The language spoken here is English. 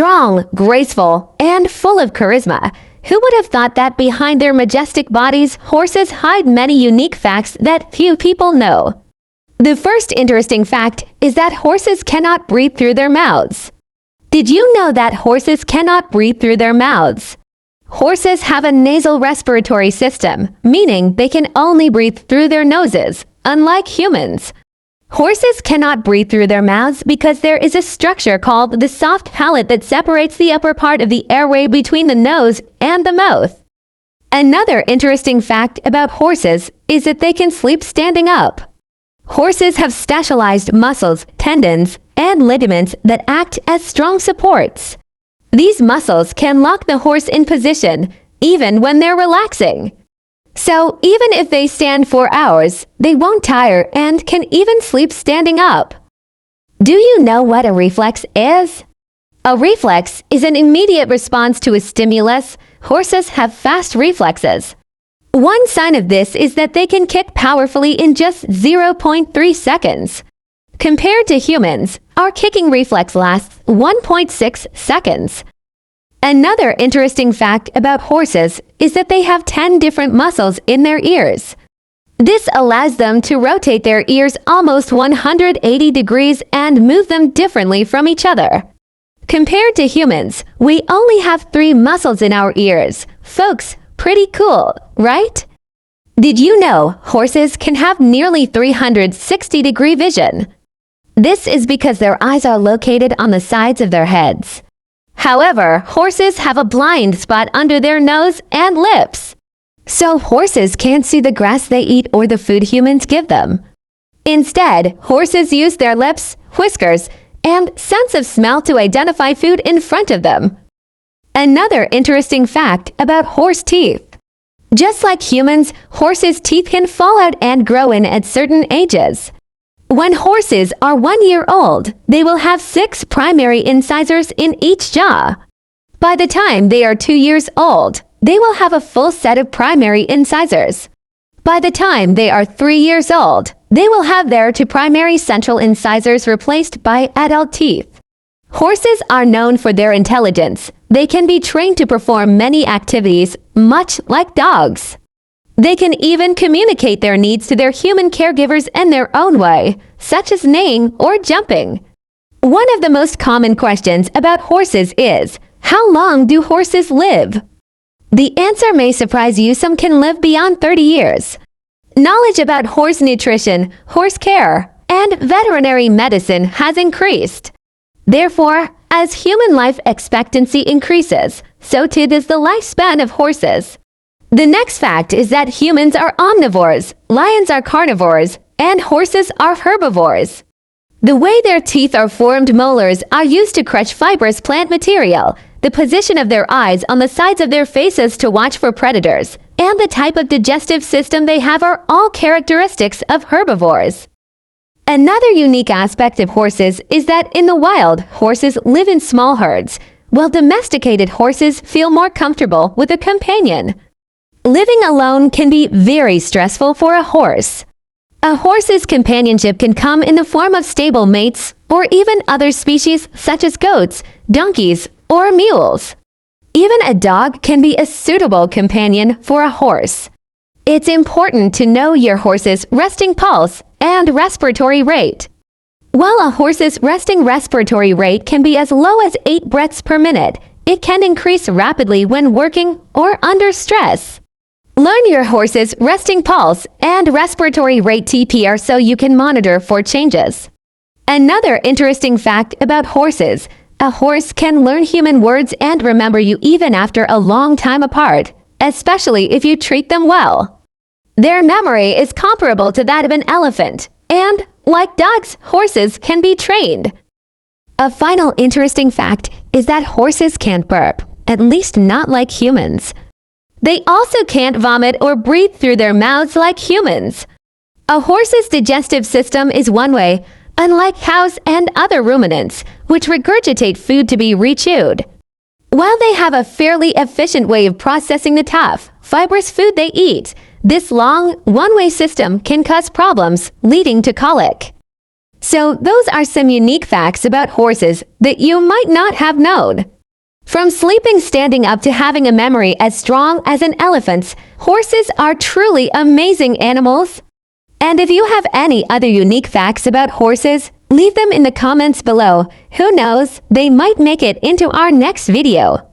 strong, graceful, and full of charisma. Who would have thought that behind their majestic bodies, horses hide many unique facts that few people know? The first interesting fact is that horses cannot breathe through their mouths. Did you know that horses cannot breathe through their mouths? Horses have a nasal respiratory system, meaning they can only breathe through their noses, unlike humans. Horses cannot breathe through their mouths because there is a structure called the soft palate that separates the upper part of the airway between the nose and the mouth. Another interesting fact about horses is that they can sleep standing up. Horses have specialized muscles, tendons, and ligaments that act as strong supports. These muscles can lock the horse in position, even when they're relaxing. So even if they stand for hours, they won't tire and can even sleep standing up. Do you know what a reflex is? A reflex is an immediate response to a stimulus. Horses have fast reflexes. One sign of this is that they can kick powerfully in just 0.3 seconds. Compared to humans, our kicking reflex lasts 1.6 seconds. Another interesting fact about horses is that they have 10 different muscles in their ears. This allows them to rotate their ears almost 180 degrees and move them differently from each other. Compared to humans, we only have 3 muscles in our ears. Folks, pretty cool, right? Did you know horses can have nearly 360-degree vision? This is because their eyes are located on the sides of their heads. However, horses have a blind spot under their nose and lips. So horses can't see the grass they eat or the food humans give them. Instead, horses use their lips, whiskers, and sense of smell to identify food in front of them. Another interesting fact about horse teeth. Just like humans, horses' teeth can fall out and grow in at certain ages. When horses are 1 year old, they will have 6 primary incisors in each jaw. By the time they are 2 years old, they will have a full set of primary incisors. By the time they are 3 years old, they will have their 2 primary central incisors replaced by adult teeth. Horses are known for their intelligence. They can be trained to perform many activities, much like dogs. They can even communicate their needs to their human caregivers in their own way, such as neighing or jumping. One of the most common questions about horses is, how long do horses live? The answer may surprise you. Some can live beyond 30 years. Knowledge about horse nutrition, horse care, and veterinary medicine has increased. Therefore, as human life expectancy increases, so too does the lifespan of horses. The next fact is that humans are omnivores, lions are carnivores, and horses are herbivores. The way their teeth are formed, molars are used to crush fibrous plant material, the position of their eyes on the sides of their faces to watch for predators, and the type of digestive system they have are all characteristics of herbivores. Another unique aspect of horses is that in the wild, horses live in small herds, while domesticated horses feel more comfortable with a companion. Living alone can be very stressful for a horse. A horse's companionship can come in the form of stable mates or even other species such as goats, donkeys, or mules. Even a dog can be a suitable companion for a horse. It's important to know your horse's resting pulse and respiratory rate. While a horse's resting respiratory rate can be as low as 8 breaths per minute, it can increase rapidly when working or under stress. Learn your horse's resting pulse and respiratory rate (TPR) so you can monitor for changes. Another interesting fact about horses: a horse can learn human words and remember you even after a long time apart, especially if you treat them well. Their memory is comparable to that of an elephant, and, like dogs, horses can be trained. A final interesting fact is that horses can't burp, at least not like humans. They also can't vomit or breathe through their mouths like humans. A horse's digestive system is one way, unlike cows and other ruminants, which regurgitate food to be rechewed. While they have a fairly efficient way of processing the tough, fibrous food they eat, this long, one-way system can cause problems, leading to colic. So those are some unique facts about horses that you might not have known. From sleeping standing up to having a memory as strong as an elephant's, horses are truly amazing animals. And if you have any other unique facts about horses, leave them in the comments below. Who knows, they might make it into our next video.